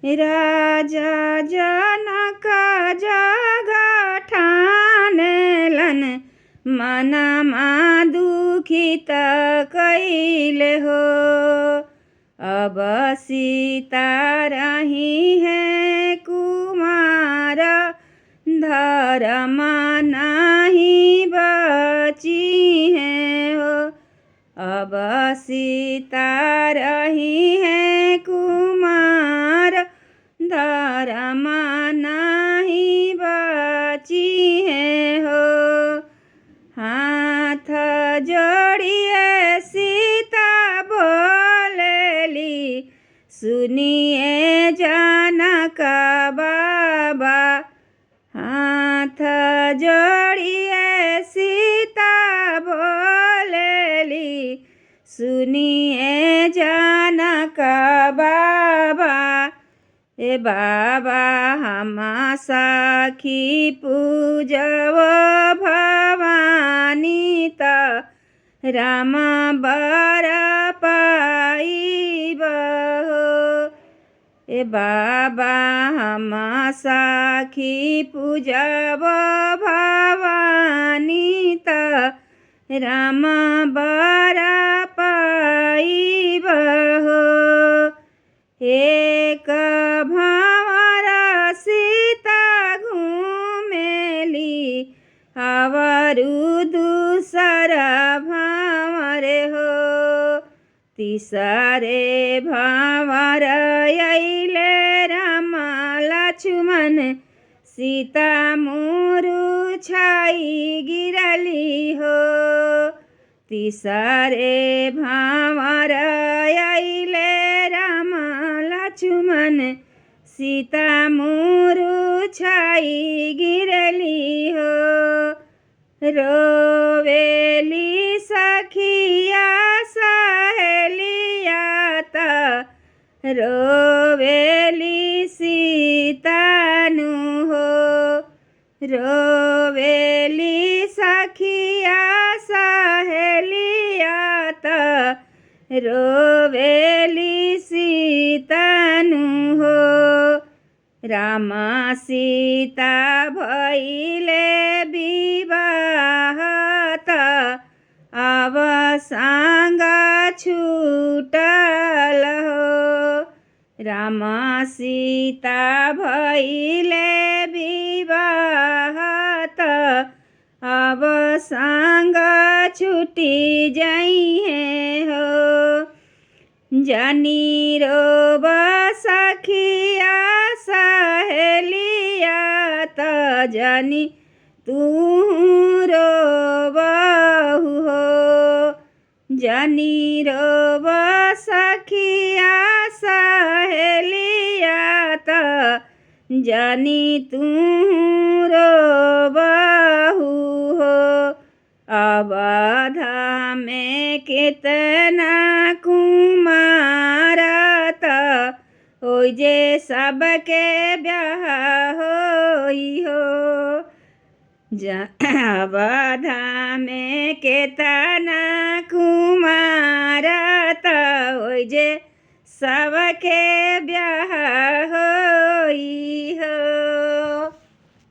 राजा जनक जग ठानेलन मनमा दुखित कैले हो। अब सीता रही है कुमार धर्म नहीं बची है हो। अब सीता रही है कुमार धर्म नहीं बची है हो। हाथ जोड़िए सीता बोलेली सुनिए जनक बाबा। हाथ जोड़िए सीता बोलेली सुनिए जनक बाबा। ए बाबा हम साखी पूजव भवानी त राम बर पाइब हो। ए बाबा हम साखी पूजव भवानी त राम बर पाइब हो। एक भंवर सीता घूमेली अवरु दूसर भंवर हो। तीसरे भंवर अइले राम लक्ष्मण सीता मुरु छाई गिरली हो। तीसरे भंवर अइले राम लक्ष्मण सीता मुरु छाई गिरली हो। रोवेली सखिया सहेलिया त रोवेली सीतानु हो। रोवेली सखिया सहेलिया त रोवेली सीतानु हो। राम सीता भइले विवाह त अब सांग छूटल हो। राम सीता भइले विवाह त अब सांग छुटी जइहे हो। जानी रोब सखिया सहेलिया त जानी तू रोबहु हो। जानी रोब सखिया सहेलिया त जानी तू रोबहु हो। अवध में कितना कुमार त ओइ जे सबके ब्याह होई हो। अवध में कितना कुमार त ओइ जे सबके ब्याह होई हो।